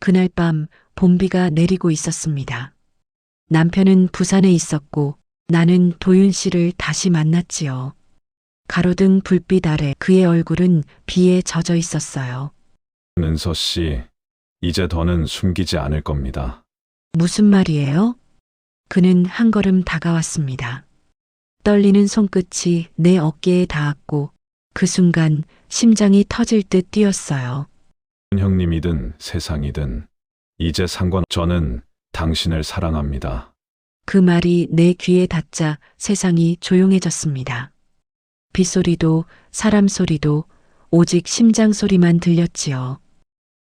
그날 밤 봄비가 내리고 있었습니다. 남편은 부산에 있었고 나는 도윤 씨를 다시 만났지요. 가로등 불빛 아래 그의 얼굴은 비에 젖어 있었어요. 은서 씨, 이제 더는 숨기지 않을 겁니다. 무슨 말이에요? 그는 한 걸음 다가왔습니다. 떨리는 손끝이 내 어깨에 닿았고 그 순간 심장이 터질 듯 뛰었어요. 형님이든 세상이든 이제 저는 당신을 사랑합니다. 그 말이 내 귀에 닿자 세상이 조용해졌습니다. 빗소리도 사람 소리도 오직 심장 소리만 들렸지요.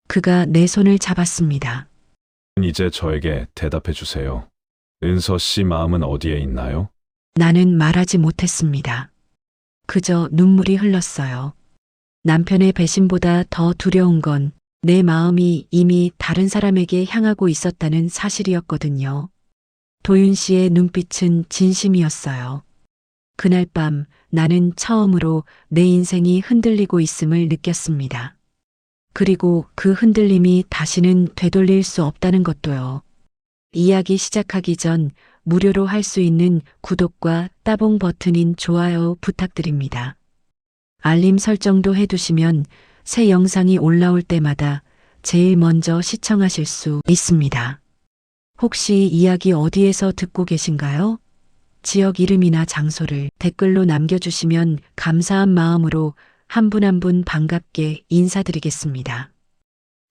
그가 내 손을 잡았습니다. 이제 저에게 대답해 주세요. 은서 씨 마음은 어디에 있나요? 나는 말하지 못했습니다. 그저 눈물이 흘렀어요. 남편의 배신보다 더 두려운 건 내 마음이 이미 다른 사람에게 향하고 있었다는 사실이었거든요. 도윤 씨의 눈빛은 진심이었어요. 그날 밤 나는 처음으로 내 인생이 흔들리고 있음을 느꼈습니다. 그리고 그 흔들림이 다시는 되돌릴 수 없다는 것도요. 이야기 시작하기 전 무료로 할 수 있는 구독과 따봉 버튼인 좋아요 부탁드립니다. 알림 설정도 해두시면 새 영상이 올라올 때마다 제일 먼저 시청하실 수 있습니다. 혹시 이야기 어디에서 듣고 계신가요? 지역 이름이나 장소를 댓글로 남겨주시면 감사한 마음으로 한 분 한 분 반갑게 인사드리겠습니다.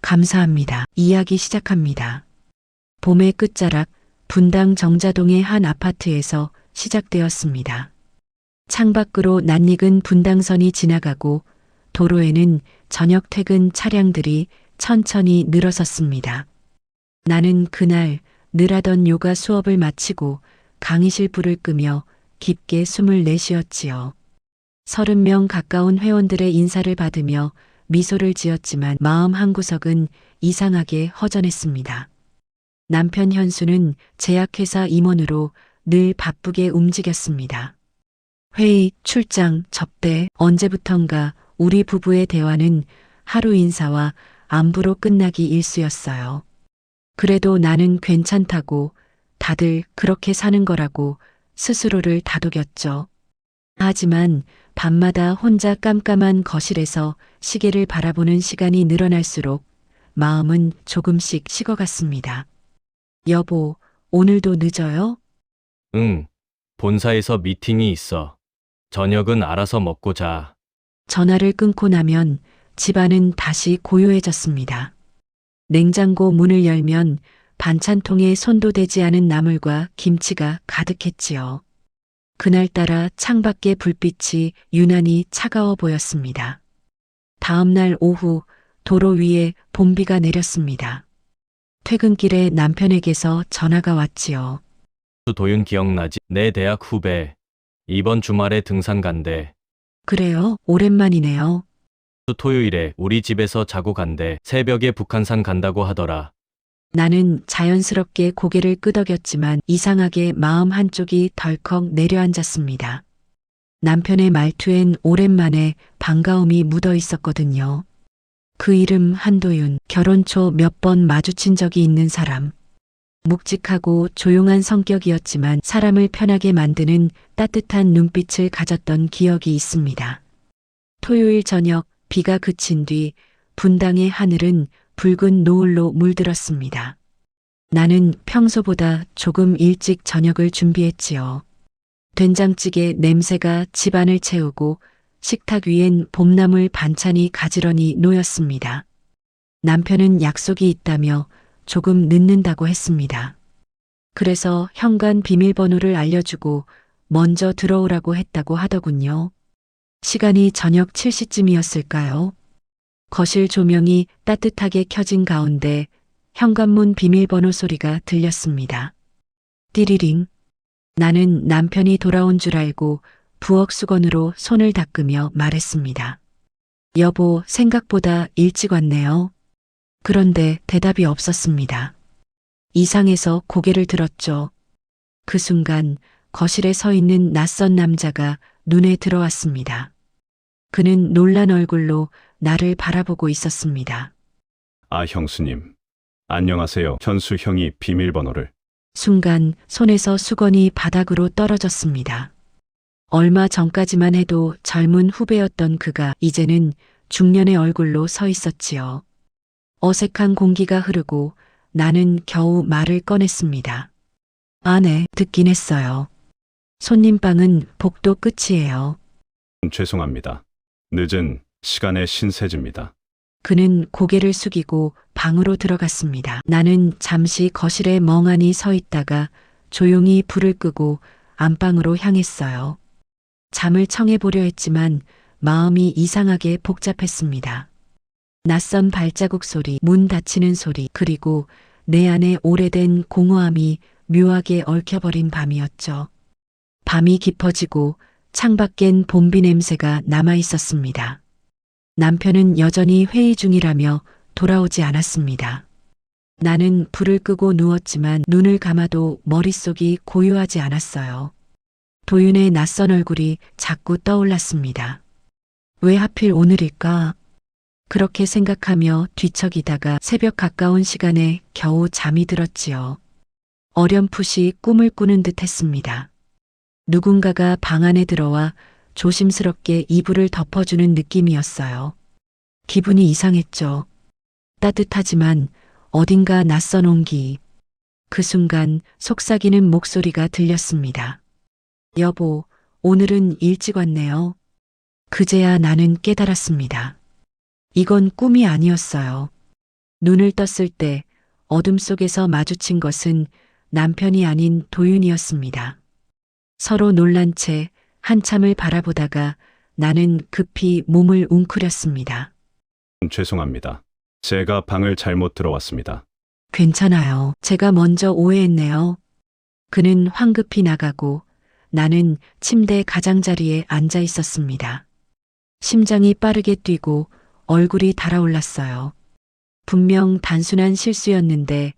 감사합니다. 이야기 시작합니다. 봄의 끝자락 분당 정자동의 한 아파트에서 시작되었습니다. 창밖으로 낯익은 분당선이 지나가고 도로에는 저녁 퇴근 차량들이 천천히 늘어섰습니다. 나는 그날 늘 하던 요가 수업을 마치고 강의실 불을 끄며 깊게 숨을 내쉬었지요. 30명 가까운 회원들의 인사를 받으며 미소를 지었지만 마음 한구석은 이상하게 허전했습니다. 남편 현수는 제약회사 임원으로 늘 바쁘게 움직였습니다. 회의, 출장, 접대, 언제부턴가 우리 부부의 대화는 하루 인사와 안부로 끝나기 일쑤였어요. 그래도 나는 괜찮다고 다들 그렇게 사는 거라고 스스로를 다독였죠. 하지만 밤마다 혼자 깜깜한 거실에서 시계를 바라보는 시간이 늘어날수록 마음은 조금씩 식어갔습니다. 여보, 오늘도 늦어요? 응, 본사에서 미팅이 있어. 저녁은 알아서 먹고 자. 전화를 끊고 나면 집안은 다시 고요해졌습니다. 냉장고 문을 열면 반찬통에 손도 대지 않은 나물과 김치가 가득했지요. 그날따라 창밖의 불빛이 유난히 차가워 보였습니다. 다음 날 오후 도로 위에 봄비가 내렸습니다. 퇴근길에 남편에게서 전화가 왔지요. 도윤 기억나지? 내 대학 후배. 이번 주말에 등산 간대. 그래요? 오랜만이네요. 토요일에 우리 집에서 자고 간대. 새벽에 북한산 간다고 하더라. 나는 자연스럽게 고개를 끄덕였지만 이상하게 마음 한쪽이 덜컥 내려앉았습니다. 남편의 말투엔 오랜만에 반가움이 묻어 있었거든요. 그 이름 한도윤, 결혼 초 몇 번 마주친 적이 있는 사람. 묵직하고 조용한 성격이었지만 사람을 편하게 만드는 따뜻한 눈빛을 가졌던 기억이 있습니다. 토요일 저녁 비가 그친 뒤 분당의 하늘은 붉은 노을로 물들었습니다. 나는 평소보다 조금 일찍 저녁을 준비했지요. 된장찌개 냄새가 집안을 채우고 식탁 위엔 봄나물 반찬이 가지런히 놓였습니다. 남편은 약속이 있다며 조금 늦는다고 했습니다. 그래서 현관 비밀번호를 알려주고 먼저 들어오라고 했다고 하더군요. 시간이 저녁 7시쯤이었을까요? 거실 조명이 따뜻하게 켜진 가운데 현관문 비밀번호 소리가 들렸습니다. 띠리링. 나는 남편이 돌아온 줄 알고 부엌 수건으로 손을 닦으며 말했습니다. 여보, 생각보다 일찍 왔네요. 그런데 대답이 없었습니다. 이상해서 고개를 들었죠. 그 순간 거실에 서 있는 낯선 남자가 눈에 들어왔습니다. 그는 놀란 얼굴로 나를 바라보고 있었습니다. 아, 형수님. 안녕하세요. 현수 형이 비밀번호를. 순간 손에서 수건이 바닥으로 떨어졌습니다. 얼마 전까지만 해도 젊은 후배였던 그가 이제는 중년의 얼굴로 서 있었지요. 어색한 공기가 흐르고 나는 겨우 말을 꺼냈습니다. 아, 네, 듣긴 했어요. 손님 방은 복도 끝이에요. 죄송합니다. 늦은 시간의 신세지입니다. 그는 고개를 숙이고 방으로 들어갔습니다. 나는 잠시 거실에 멍하니 서 있다가 조용히 불을 끄고 안방으로 향했어요. 잠을 청해보려 했지만 마음이 이상하게 복잡했습니다. 낯선 발자국 소리, 문 닫히는 소리, 그리고 내 안에 오래된 공허함이 묘하게 얽혀버린 밤이었죠. 밤이 깊어지고 창밖엔 봄비 냄새가 남아 있었습니다. 남편은 여전히 회의 중이라며 돌아오지 않았습니다. 나는 불을 끄고 누웠지만 눈을 감아도 머릿속이 고요하지 않았어요. 도윤의 낯선 얼굴이 자꾸 떠올랐습니다. 왜 하필 오늘일까? 그렇게 생각하며 뒤척이다가 새벽 가까운 시간에 겨우 잠이 들었지요. 어렴풋이 꿈을 꾸는 듯 했습니다. 누군가가 방 안에 들어와 조심스럽게 이불을 덮어주는 느낌이었어요. 기분이 이상했죠. 따뜻하지만 어딘가 낯선 온기. 그 순간 속삭이는 목소리가 들렸습니다. 여보, 오늘은 일찍 왔네요. 그제야 나는 깨달았습니다. 이건 꿈이 아니었어요. 눈을 떴을 때 어둠 속에서 마주친 것은 남편이 아닌 도윤이었습니다. 서로 놀란 채 한참을 바라보다가 나는 급히 몸을 웅크렸습니다. 죄송합니다. 제가 방을 잘못 들어왔습니다. 괜찮아요. 제가 먼저 오해했네요. 그는 황급히 나가고 나는 침대 가장자리에 앉아 있었습니다. 심장이 빠르게 뛰고 얼굴이 달아올랐어요. 분명 단순한 실수였는데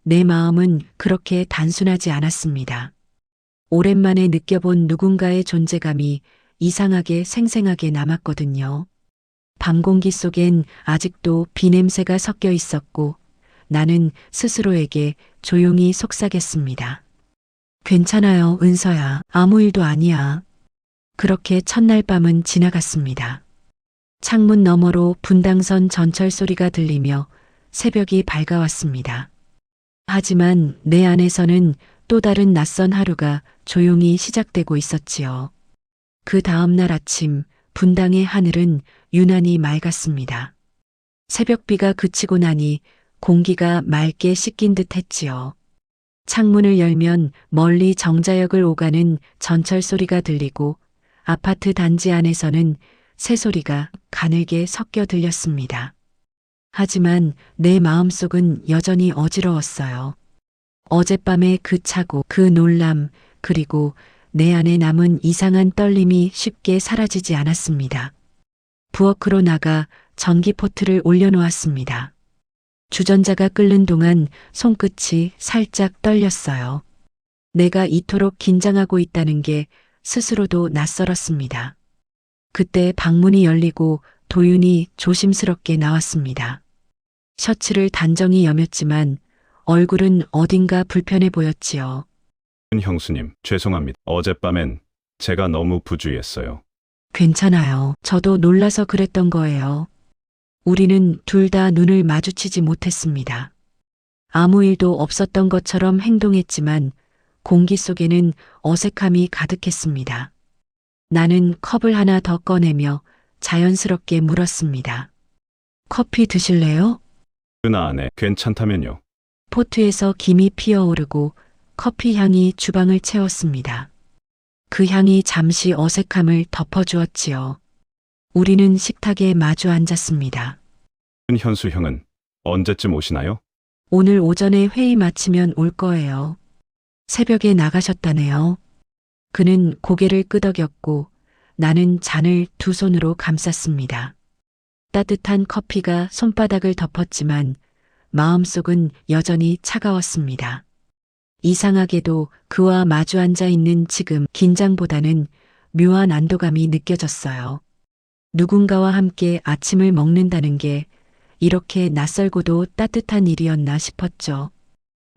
내 마음은 그렇게 단순하지 않았습니다. 오랜만에 느껴본 누군가의 존재감이 이상하게 생생하게 남았거든요. 밤 공기 속엔 아직도 비냄새가 섞여 있었고 나는 스스로에게 조용히 속삭였습니다. 괜찮아요, 은서야. 아무 일도 아니야. 그렇게 첫날 밤은 지나갔습니다. 창문 너머로 분당선 전철 소리가 들리며 새벽이 밝아왔습니다. 하지만 내 안에서는 또 다른 낯선 하루가 조용히 시작되고 있었지요. 그 다음날 아침 분당의 하늘은 유난히 맑았습니다. 새벽비가 그치고 나니 공기가 맑게 씻긴 듯 했지요. 창문을 열면 멀리 정자역을 오가는 전철 소리가 들리고 아파트 단지 안에서는 새소리가 가늘게 섞여 들렸습니다. 하지만 내 마음속은 여전히 어지러웠어요. 어젯밤의 그 차고, 그 놀람, 그리고 내 안에 남은 이상한 떨림이 쉽게 사라지지 않았습니다. 부엌으로 나가 전기포트를 올려놓았습니다. 주전자가 끓는 동안 손끝이 살짝 떨렸어요. 내가 이토록 긴장하고 있다는 게 스스로도 낯설었습니다. 그때 방문이 열리고 도윤이 조심스럽게 나왔습니다. 셔츠를 단정히 여몄지만 얼굴은 어딘가 불편해 보였지요. 형수님, 죄송합니다. 어젯밤엔 제가 너무 부주의했어요. 괜찮아요. 저도 놀라서 그랬던 거예요. 우리는 둘 다 눈을 마주치지 못했습니다. 아무 일도 없었던 것처럼 행동했지만 공기 속에는 어색함이 가득했습니다. 나는 컵을 하나 더 꺼내며 자연스럽게 물었습니다. 커피 드실래요? 은하 안에 괜찮다면요. 포트에서 김이 피어오르고 커피 향이 주방을 채웠습니다. 그 향이 잠시 어색함을 덮어주었지요. 우리는 식탁에 마주 앉았습니다. 현수 형은 언제쯤 오시나요? 오늘 오전에 회의 마치면 올 거예요. 새벽에 나가셨다네요. 그는 고개를 끄덕였고 나는 잔을 두 손으로 감쌌습니다. 따뜻한 커피가 손바닥을 덮었지만 마음속은 여전히 차가웠습니다. 이상하게도 그와 마주 앉아 있는 지금 긴장보다는 묘한 안도감이 느껴졌어요. 누군가와 함께 아침을 먹는다는 게 이렇게 낯설고도 따뜻한 일이었나 싶었죠.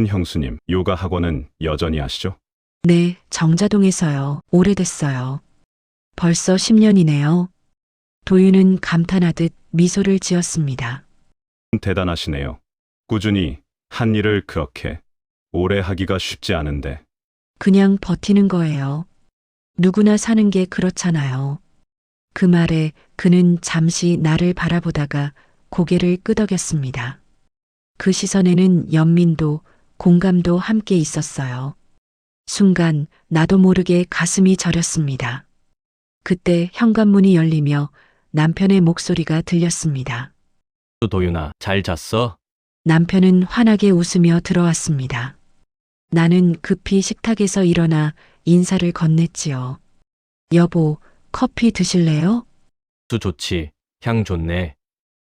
형수님, 요가 학원은 여전히 하시죠? 네, 정자동에서요. 오래됐어요. 벌써 10년이네요. 도윤은 감탄하듯 미소를 지었습니다. 대단하시네요. 꾸준히 한 일을 그렇게 오래 하기가 쉽지 않은데. 그냥 버티는 거예요. 누구나 사는 게 그렇잖아요. 그 말에 그는 잠시 나를 바라보다가 고개를 끄덕였습니다. 그 시선에는 연민도 공감도 함께 있었어요. 순간 나도 모르게 가슴이 저렸습니다. 그때 현관문이 열리며 남편의 목소리가 들렸습니다. 도윤아, 잘 잤어? 남편은 환하게 웃으며 들어왔습니다. 나는 급히 식탁에서 일어나 인사를 건넸지요. 여보, 커피 드실래요? 수 좋지. 향 좋네.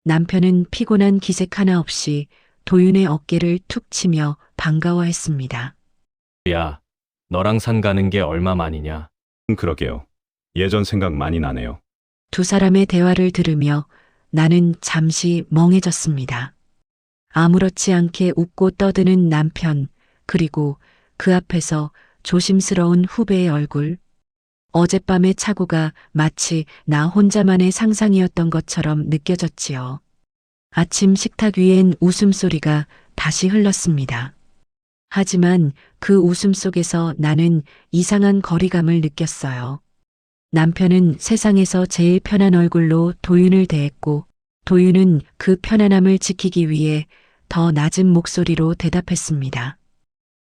남편은 피곤한 기색 하나 없이 도윤의 어깨를 툭 치며 반가워했습니다. 야, 너랑 산 가는 게 얼마만이냐? 그러게요. 예전 생각 많이 나네요. 두 사람의 대화를 들으며 나는 잠시 멍해졌습니다. 아무렇지 않게 웃고 떠드는 남편, 그리고 그 앞에서 조심스러운 후배의 얼굴. 어젯밤의 착오가 마치 나 혼자만의 상상이었던 것처럼 느껴졌지요. 아침 식탁 위엔 웃음소리가 다시 흘렀습니다. 하지만 그 웃음 속에서 나는 이상한 거리감을 느꼈어요. 남편은 세상에서 제일 편한 얼굴로 도윤을 대했고, 도윤은 그 편안함을 지키기 위해 더 낮은 목소리로 대답했습니다.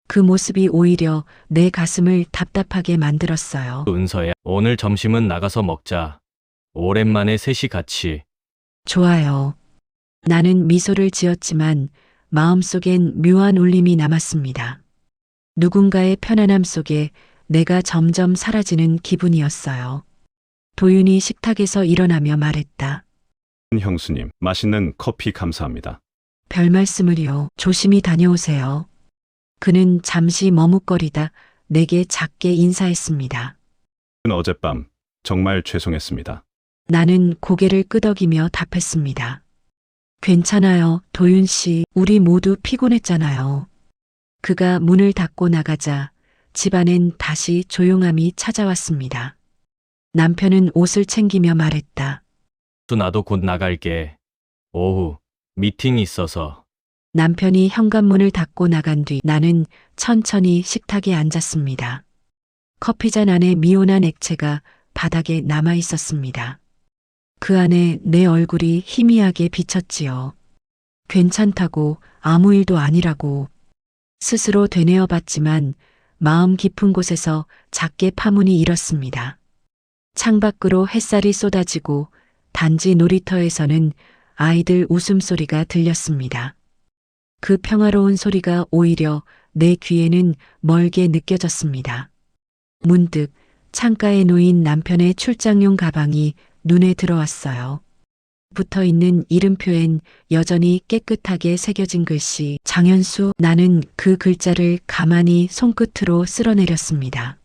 그 모습이 오히려 내 가슴을 답답하게 만들었어요. 은서야, 오늘 점심은 나가서 먹자. 오랜만에 셋이 같이. 좋아요. 나는 미소를 지었지만 마음속엔 묘한 울림이 남았습니다. 누군가의 편안함 속에 내가 점점 사라지는 기분이었어요. 도윤이 식탁에서 일어나며 말했다. 형수님, 맛있는 커피 감사합니다. 별 말씀을요. 조심히 다녀오세요. 그는 잠시 머뭇거리다 내게 작게 인사했습니다. 어젯밤 정말 죄송했습니다. 나는 고개를 끄덕이며 답했습니다. 괜찮아요, 도윤 씨. 우리 모두 피곤했잖아요. 그가 문을 닫고 나가자 집안엔 다시 조용함이 찾아왔습니다. 남편은 옷을 챙기며 말했다. 나도 곧 나갈게. 오후 미팅이 있어서. 남편이 현관문을 닫고 나간 뒤 나는 천천히 식탁에 앉았습니다. 커피잔 안에 미온한 액체가 바닥에 남아 있었습니다. 그 안에 내 얼굴이 희미하게 비쳤지요. 괜찮다고, 아무 일도 아니라고. 스스로 되뇌어 봤지만 마음 깊은 곳에서 작게 파문이 일었습니다. 창밖으로 햇살이 쏟아지고 단지 놀이터에서는 아이들 웃음소리가 들렸습니다. 그 평화로운 소리가 오히려 내 귀에는 멀게 느껴졌습니다. 문득 창가에 놓인 남편의 출장용 가방이 눈에 들어왔어요. 붙어 있는 이름표엔 여전히 깨끗하게 새겨진 글씨 장현수. 나는 그 글자를 가만히 손끝으로 쓸어내렸습니다.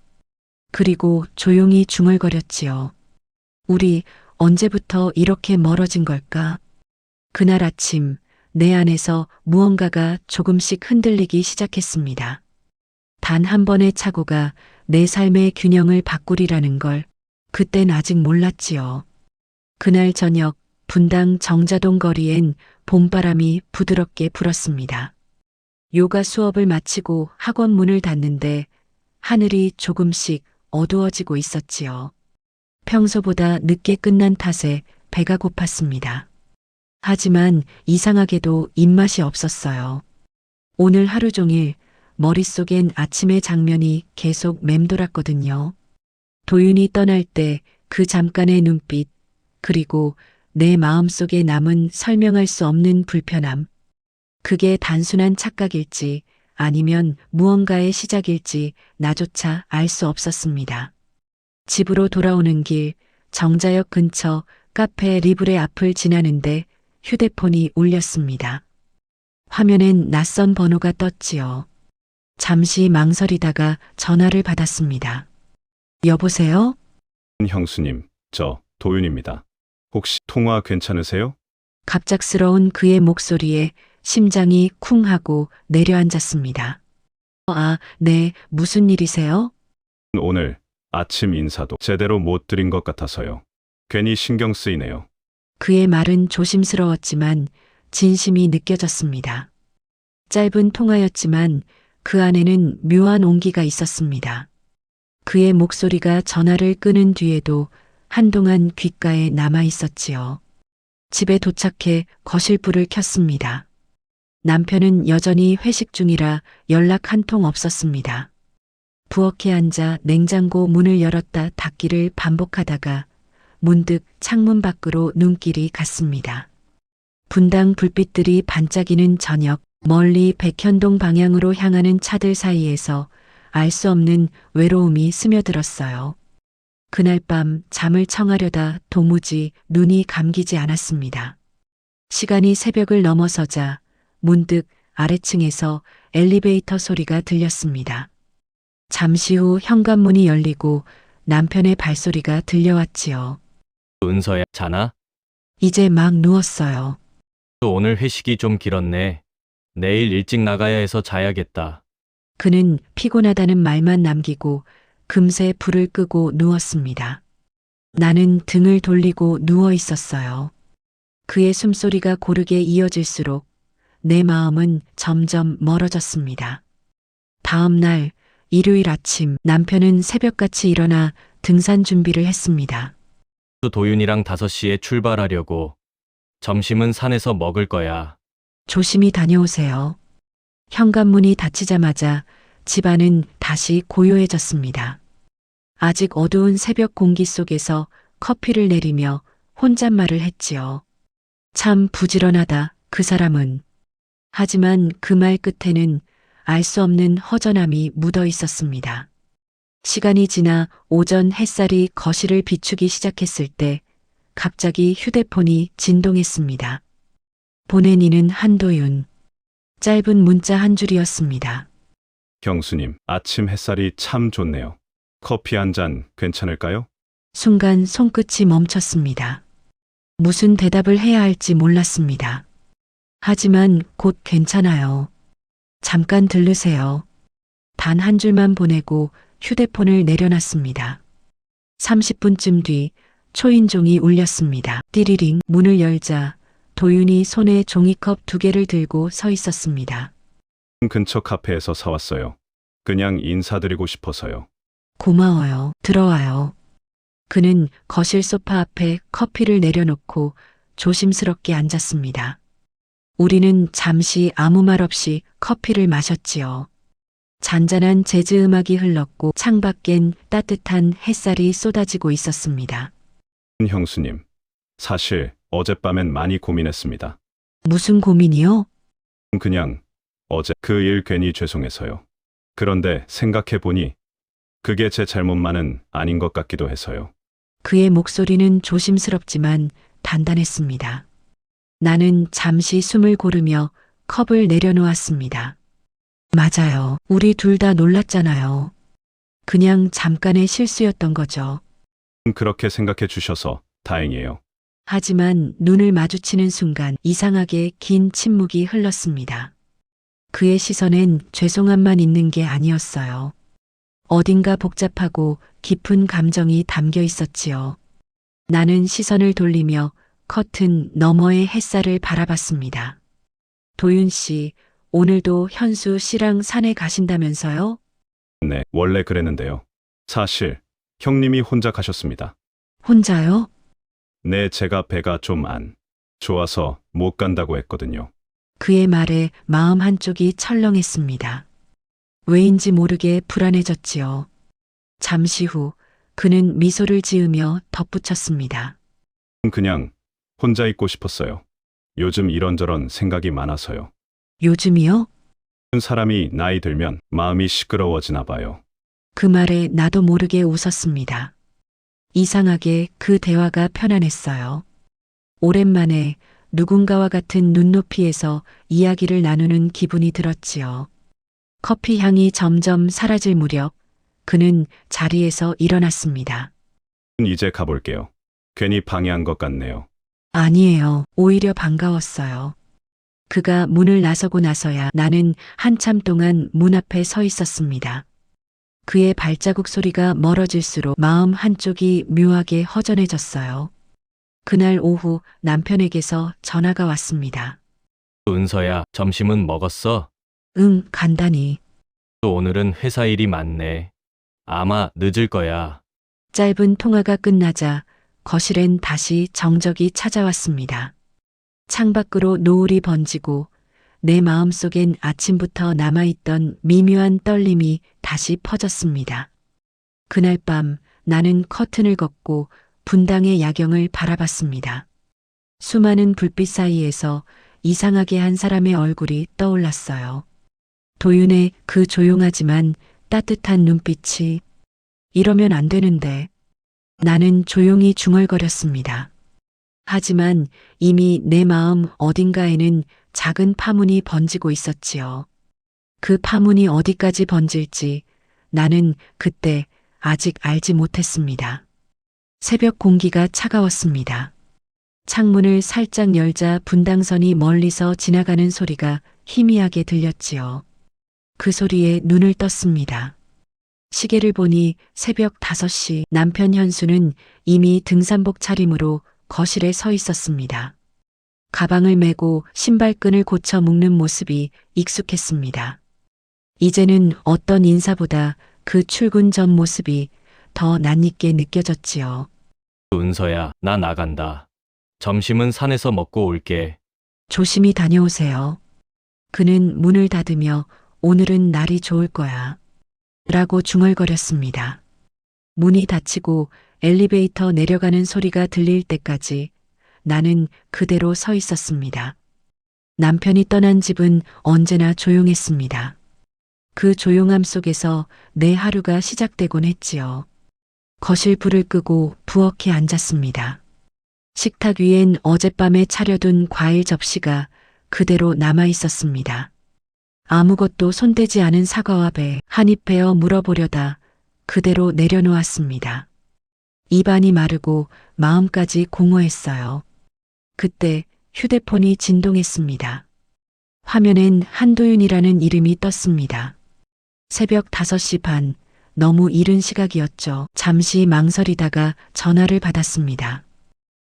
그리고 조용히 중얼거렸지요. 우리 언제부터 이렇게 멀어진 걸까? 그날 아침 내 안에서 무언가가 조금씩 흔들리기 시작했습니다. 단 한 번의 착오가 내 삶의 균형을 바꾸리라는 걸 그땐 아직 몰랐지요. 그날 저녁 분당 정자동 거리엔 봄바람이 부드럽게 불었습니다. 요가 수업을 마치고 학원 문을 닫는데 하늘이 조금씩 어두워지고 있었지요. 평소보다 늦게 끝난 탓에 배가 고팠습니다. 하지만 이상하게도 입맛이 없었어요. 오늘 하루 종일 머릿속엔 아침의 장면이 계속 맴돌았거든요. 도윤이 떠날 때 그 잠깐의 눈빛, 그리고 내 마음속에 남은 설명할 수 없는 불편함. 그게 단순한 착각일지 아니면 무언가의 시작일지 나조차 알 수 없었습니다. 집으로 돌아오는 길 정자역 근처 카페 리브레 앞을 지나는데 휴대폰이 울렸습니다. 화면엔 낯선 번호가 떴지요. 잠시 망설이다가 전화를 받았습니다. 여보세요? 형수님, 저 도윤입니다. 혹시 통화 괜찮으세요? 갑작스러운 그의 목소리에 심장이 쿵 하고 내려앉았습니다. 아, 네, 무슨 일이세요? 오늘 아침 인사도 제대로 못 드린 것 같아서요. 괜히 신경 쓰이네요. 그의 말은 조심스러웠지만 진심이 느껴졌습니다. 짧은 통화였지만 그 안에는 묘한 온기가 있었습니다. 그의 목소리가 전화를 끊은 뒤에도 한동안 귓가에 남아 있었지요. 집에 도착해 거실 불을 켰습니다. 남편은 여전히 회식 중이라 연락 한 통 없었습니다. 부엌에 앉아 냉장고 문을 열었다 닫기를 반복하다가 문득 창문 밖으로 눈길이 갔습니다. 분당 불빛들이 반짝이는 저녁, 멀리 백현동 방향으로 향하는 차들 사이에서 알 수 없는 외로움이 스며들었어요. 그날 밤 잠을 청하려다 도무지 눈이 감기지 않았습니다. 시간이 새벽을 넘어서자 문득 아래층에서 엘리베이터 소리가 들렸습니다. 잠시 후 현관문이 열리고 남편의 발소리가 들려왔지요. 은서야, 자나? 이제 막 누웠어요. 또 오늘 회식이 좀 길었네. 내일 일찍 나가야 해서 자야겠다. 그는 피곤하다는 말만 남기고 금세 불을 끄고 누웠습니다. 나는 등을 돌리고 누워 있었어요. 그의 숨소리가 고르게 이어질수록 내 마음은 점점 멀어졌습니다. 다음 날 일요일 아침 남편은 새벽같이 일어나 등산 준비를 했습니다. 또 도윤이랑 5시에 출발하려고. 점심은 산에서 먹을 거야. 조심히 다녀오세요. 현관문이 닫히자마자 집안은 다시 고요해졌습니다. 아직 어두운 새벽 공기 속에서 커피를 내리며 혼잣말을 했지요. 참 부지런하다, 그 사람은. 하지만 그 말 끝에는 알 수 없는 허전함이 묻어 있었습니다. 시간이 지나 오전 햇살이 거실을 비추기 시작했을 때 갑자기 휴대폰이 진동했습니다. 보낸 이는 한도윤. 짧은 문자 한 줄이었습니다. 경수님, 아침 햇살이 참 좋네요. 커피 한 잔 괜찮을까요? 순간 손끝이 멈췄습니다. 무슨 대답을 해야 할지 몰랐습니다. 하지만 곧 괜찮아요. 잠깐 들르세요. 단 한 줄만 보내고 휴대폰을 내려놨습니다. 30분쯤 뒤 초인종이 울렸습니다. 띠리링. 문을 열자 도윤이 손에 종이컵 2개를 들고 서 있었습니다. 근처 카페에서 사왔어요. 그냥 인사드리고 싶어서요. 고마워요. 들어와요. 그는 거실 소파 앞에 커피를 내려놓고 조심스럽게 앉았습니다. 우리는 잠시 아무 말 없이 커피를 마셨지요. 잔잔한 재즈 음악이 흘렀고 창밖엔 따뜻한 햇살이 쏟아지고 있었습니다. 형수님, 사실 어젯밤엔 많이 고민했습니다. 무슨 고민이요? 그냥 어제 그 일 괜히 죄송해서요. 그런데 생각해보니 그게 제 잘못만은 아닌 것 같기도 해서요. 그의 목소리는 조심스럽지만 단단했습니다. 나는 잠시 숨을 고르며 컵을 내려놓았습니다. 맞아요. 우리 둘 다 놀랐잖아요. 그냥 잠깐의 실수였던 거죠. 그렇게 생각해 주셔서 다행이에요. 하지만 눈을 마주치는 순간 이상하게 긴 침묵이 흘렀습니다. 그의 시선엔 죄송함만 있는 게 아니었어요. 어딘가 복잡하고 깊은 감정이 담겨 있었지요. 나는 시선을 돌리며 커튼 너머의 햇살을 바라봤습니다. 도윤 씨, 오늘도 현수 씨랑 산에 가신다면서요? 네, 원래 그랬는데요. 사실 형님이 혼자 가셨습니다. 혼자요? 네, 제가 배가 좀 안 좋아서 못 간다고 했거든요. 그의 말에 마음 한쪽이 철렁했습니다. 왜인지 모르게 불안해졌지요. 잠시 후 그는 미소를 지으며 덧붙였습니다. 그냥 혼자 있고 싶었어요. 요즘 이런저런 생각이 많아서요. 요즘이요? 사람이 나이 들면 마음이 시끄러워지나 봐요. 그 말에 나도 모르게 웃었습니다. 이상하게 그 대화가 편안했어요. 오랜만에 누군가와 같은 눈높이에서 이야기를 나누는 기분이 들었지요. 커피 향이 점점 사라질 무렵 그는 자리에서 일어났습니다. 이제 가볼게요. 괜히 방해한 것 같네요. 아니에요. 오히려 반가웠어요. 그가 문을 나서고 나서야 나는 한참 동안 문 앞에 서 있었습니다. 그의 발자국 소리가 멀어질수록 마음 한쪽이 묘하게 허전해졌어요. 그날 오후 남편에게서 전화가 왔습니다. 은서야, 점심은 먹었어? 응, 간단히. 또 오늘은 회사 일이 많네. 아마 늦을 거야. 짧은 통화가 끝나자 거실엔 다시 정적이 찾아왔습니다. 창밖으로 노을이 번지고 내 마음속엔 아침부터 남아있던 미묘한 떨림이 다시 퍼졌습니다. 그날 밤 나는 커튼을 걷고 분당의 야경을 바라봤습니다. 수많은 불빛 사이에서 이상하게 한 사람의 얼굴이 떠올랐어요. 도윤의 그 조용하지만 따뜻한 눈빛이 이러면 안 되는데 나는 조용히 중얼거렸습니다. 하지만 이미 내 마음 어딘가에는 작은 파문이 번지고 있었지요. 그 파문이 어디까지 번질지 나는 그때 아직 알지 못했습니다. 새벽 공기가 차가웠습니다. 창문을 살짝 열자 분당선이 멀리서 지나가는 소리가 희미하게 들렸지요. 그 소리에 눈을 떴습니다. 시계를 보니 새벽 5시. 남편 현수는 이미 등산복 차림으로 거실에 서 있었습니다. 가방을 메고 신발끈을 고쳐 묶는 모습이 익숙했습니다. 이제는 어떤 인사보다 그 출근 전 모습이 더 낯익게 느껴졌지요. 은서야, 나 나간다. 점심은 산에서 먹고 올게. 조심히 다녀오세요. 그는 문을 닫으며 오늘은 날이 좋을 거야. 라고 중얼거렸습니다. 문이 닫히고 엘리베이터 내려가는 소리가 들릴 때까지 나는 그대로 서 있었습니다. 남편이 떠난 집은 언제나 조용했습니다. 그 조용함 속에서 내 하루가 시작되곤 했지요. 거실 불을 끄고 부엌에 앉았습니다. 식탁 위엔 어젯밤에 차려둔 과일 접시가 그대로 남아 있었습니다. 아무것도 손대지 않은 사과와 배 한입 베어 물어보려다 그대로 내려놓았습니다. 입안이 마르고 마음까지 공허했어요. 그때 휴대폰이 진동했습니다. 화면엔 한도윤이라는 이름이 떴습니다. 새벽 5시 반, 너무 이른 시각이었죠. 잠시 망설이다가 전화를 받았습니다.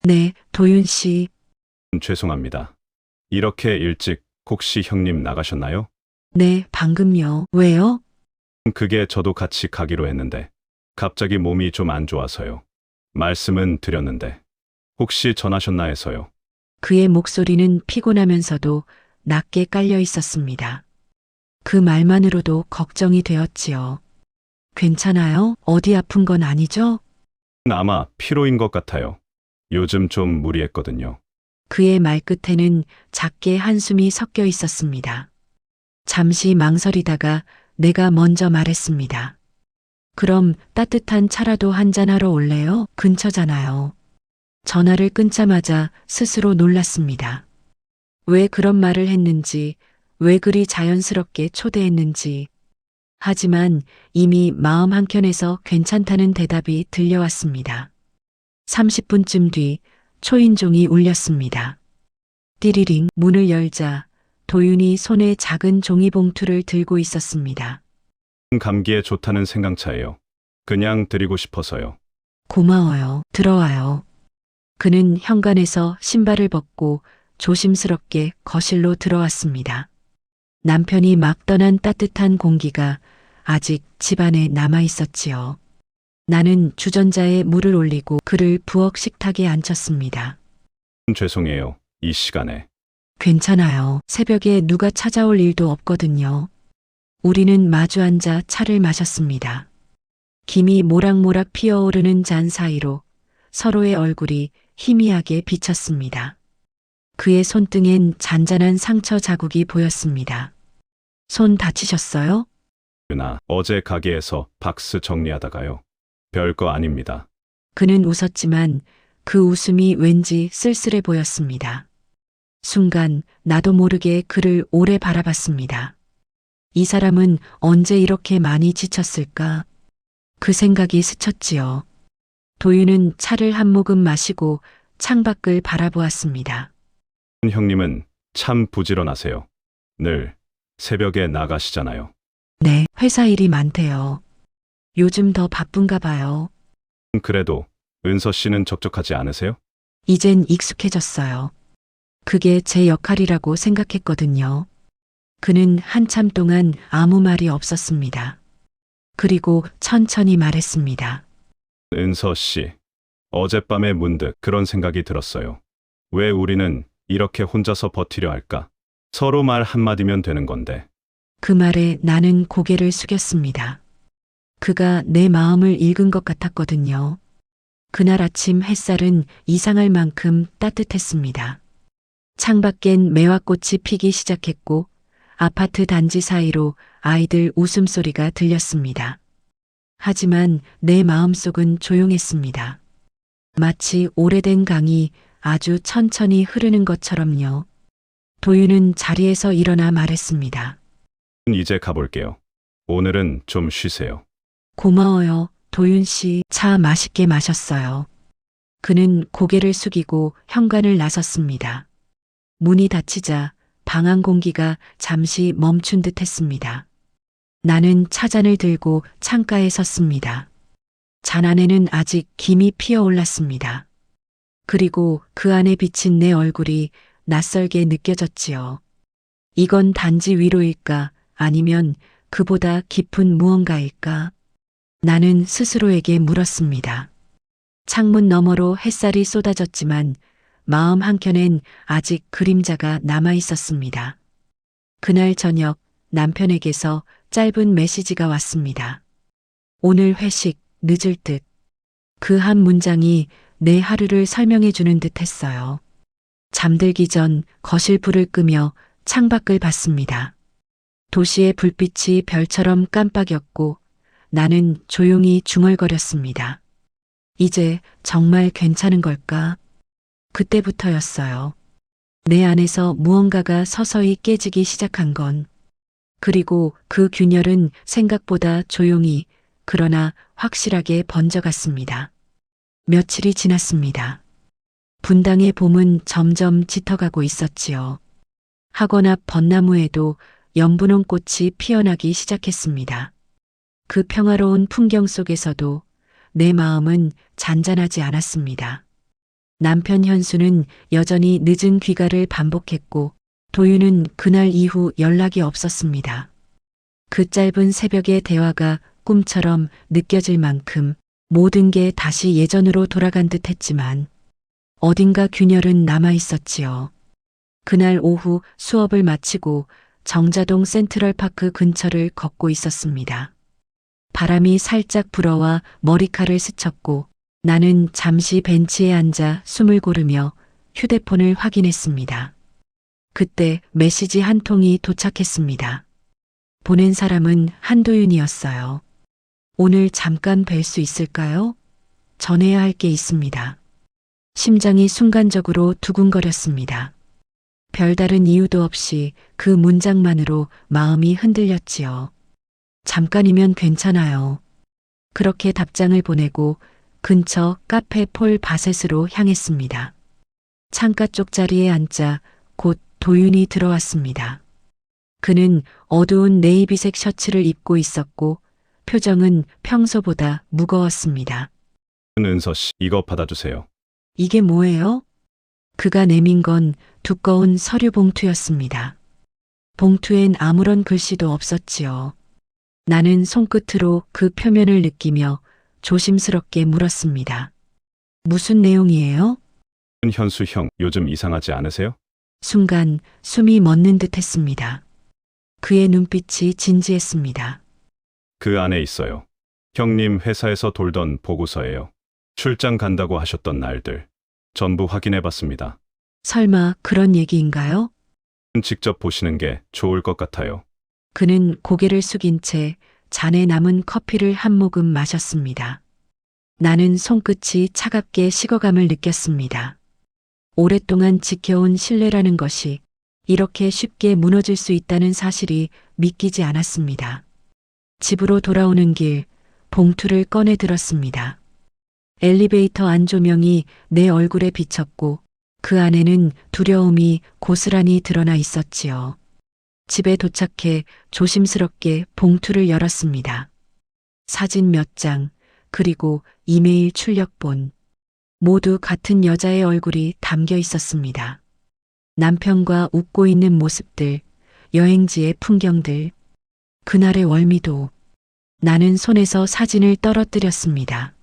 네, 도윤 씨. 죄송합니다. 이렇게 일찍 혹시 형님 나가셨나요? 네, 방금요. 왜요? 그게 저도 같이 가기로 했는데 갑자기 몸이 좀 안 좋아서요. 말씀은 드렸는데 혹시 전하셨나 해서요. 그의 목소리는 피곤하면서도 낮게 깔려 있었습니다. 그 말만으로도 걱정이 되었지요. 괜찮아요? 어디 아픈 건 아니죠? 아마 피로인 것 같아요. 요즘 좀 무리했거든요. 그의 말끝에는 작게 한숨이 섞여 있었습니다. 잠시 망설이다가 내가 먼저 말했습니다. 그럼 따뜻한 차라도 한잔하러 올래요? 근처잖아요. 전화를 끊자마자 스스로 놀랐습니다. 왜 그런 말을 했는지, 왜 그리 자연스럽게 초대했는지. 하지만 이미 마음 한켠에서 괜찮다는 대답이 들려왔습니다. 30분쯤 뒤 초인종이 울렸습니다. 띠리링. 문을 열자 도윤이 손에 작은 종이봉투를 들고 있었습니다. 감기에 좋다는 생강차예요. 그냥 드리고 싶어서요. 고마워요. 들어와요. 그는 현관에서 신발을 벗고 조심스럽게 거실로 들어왔습니다. 남편이 막 떠난 따뜻한 공기가 아직 집안에 남아 있었지요. 나는 주전자에 물을 올리고 그를 부엌 식탁에 앉혔습니다. 죄송해요. 이 시간에. 괜찮아요. 새벽에 누가 찾아올 일도 없거든요. 우리는 마주 앉아 차를 마셨습니다. 김이 모락모락 피어오르는 잔 사이로 서로의 얼굴이 희미하게 비쳤습니다. 그의 손등엔 잔잔한 상처 자국이 보였습니다. 손 다치셨어요? 유나, 어제 가게에서 박스 정리하다가요. 별거 아닙니다. 그는 웃었지만 그 웃음이 왠지 쓸쓸해 보였습니다. 순간 나도 모르게 그를 오래 바라봤습니다. 이 사람은 언제 이렇게 많이 지쳤을까? 그 생각이 스쳤지요. 도윤은 차를 한 모금 마시고 창밖을 바라보았습니다. 형님은 참 부지런하세요. 늘 새벽에 나가시잖아요. 네, 회사 일이 많대요. 요즘 더 바쁜가 봐요. 그래도 은서 씨는 적적하지 않으세요? 이젠 익숙해졌어요. 그게 제 역할이라고 생각했거든요. 그는 한참 동안 아무 말이 없었습니다. 그리고 천천히 말했습니다. 은서 씨, 어젯밤에 문득 그런 생각이 들었어요. 왜 우리는 이렇게 혼자서 버티려 할까? 서로 말 한마디면 되는 건데. 그 말에 나는 고개를 숙였습니다. 그가 내 마음을 읽은 것 같았거든요. 그날 아침 햇살은 이상할 만큼 따뜻했습니다. 창밖엔 매화꽃이 피기 시작했고 아파트 단지 사이로 아이들 웃음소리가 들렸습니다. 하지만 내 마음속은 조용했습니다. 마치 오래된 강이 아주 천천히 흐르는 것처럼요. 도윤은 자리에서 일어나 말했습니다. 이제 가볼게요. 오늘은 좀 쉬세요. 고마워요, 도윤 씨. 차 맛있게 마셨어요. 그는 고개를 숙이고 현관을 나섰습니다. 문이 닫히자 방 안 공기가 잠시 멈춘 듯 했습니다. 나는 차잔을 들고 창가에 섰습니다. 잔 안에는 아직 김이 피어올랐습니다. 그리고 그 안에 비친 내 얼굴이 낯설게 느껴졌지요. 이건 단지 위로일까 아니면 그보다 깊은 무언가일까? 나는 스스로에게 물었습니다. 창문 너머로 햇살이 쏟아졌지만 마음 한켠엔 아직 그림자가 남아 있었습니다. 그날 저녁 남편에게서 짧은 메시지가 왔습니다. 오늘 회식 늦을 듯. 그 한 문장이 내 하루를 설명해 주는 듯 했어요. 잠들기 전 거실 불을 끄며 창밖을 봤습니다. 도시의 불빛이 별처럼 깜빡였고 나는 조용히 중얼거렸습니다. 이제 정말 괜찮은 걸까? 그때부터였어요. 내 안에서 무언가가 서서히 깨지기 시작한 건. 그리고 그 균열은 생각보다 조용히 그러나 확실하게 번져갔습니다. 며칠이 지났습니다. 분당의 봄은 점점 짙어가고 있었지요. 학원 앞 벚나무에도 연분홍 꽃이 피어나기 시작했습니다. 그 평화로운 풍경 속에서도 내 마음은 잔잔하지 않았습니다. 남편 현수는 여전히 늦은 귀가를 반복했고 도윤은 그날 이후 연락이 없었습니다. 그 짧은 새벽의 대화가 꿈처럼 느껴질 만큼 모든 게 다시 예전으로 돌아간 듯 했지만 어딘가 균열은 남아 있었지요. 그날 오후 수업을 마치고 정자동 센트럴파크 근처를 걷고 있었습니다. 바람이 살짝 불어와 머리카락을 스쳤고 나는 잠시 벤치에 앉아 숨을 고르며 휴대폰을 확인했습니다. 그때 메시지 한 통이 도착했습니다. 보낸 사람은 한도윤이었어요. 오늘 잠깐 뵐 수 있을까요? 전해야 할 게 있습니다. 심장이 순간적으로 두근거렸습니다. 별다른 이유도 없이 그 문장만으로 마음이 흔들렸지요. 잠깐이면 괜찮아요. 그렇게 답장을 보내고 근처 카페 폴 바셋으로 향했습니다. 창가 쪽 자리에 앉자 곧 도윤이 들어왔습니다. 그는 어두운 네이비색 셔츠를 입고 있었고 표정은 평소보다 무거웠습니다. 은서 씨, 이거 받아주세요. 이게 뭐예요? 그가 내민 건 두꺼운 서류 봉투였습니다. 봉투엔 아무런 글씨도 없었지요. 나는 손끝으로 그 표면을 느끼며 조심스럽게 물었습니다. 무슨 내용이에요? 현수 형, 요즘 이상하지 않으세요? 순간 숨이 멎는 듯 했습니다. 그의 눈빛이 진지했습니다. 그 안에 있어요. 형님 회사에서 돌던 보고서예요. 출장 간다고 하셨던 날들. 전부 확인해봤습니다. 설마 그런 얘기인가요? 직접 보시는 게 좋을 것 같아요. 그는 고개를 숙인 채 잔에 남은 커피를 한 모금 마셨습니다. 나는 손끝이 차갑게 식어감을 느꼈습니다. 오랫동안 지켜온 신뢰라는 것이 이렇게 쉽게 무너질 수 있다는 사실이 믿기지 않았습니다. 집으로 돌아오는 길 봉투를 꺼내 들었습니다. 엘리베이터 안 조명이 내 얼굴에 비쳤고 그 안에는 두려움이 고스란히 드러나 있었지요. 집에 도착해 조심스럽게 봉투를 열었습니다. 사진 몇 장, 그리고 이메일 출력본. 모두 같은 여자의 얼굴이 담겨 있었습니다. 남편과 웃고 있는 모습들, 여행지의 풍경들, 그날의 월미도. 나는 손에서 사진을 떨어뜨렸습니다.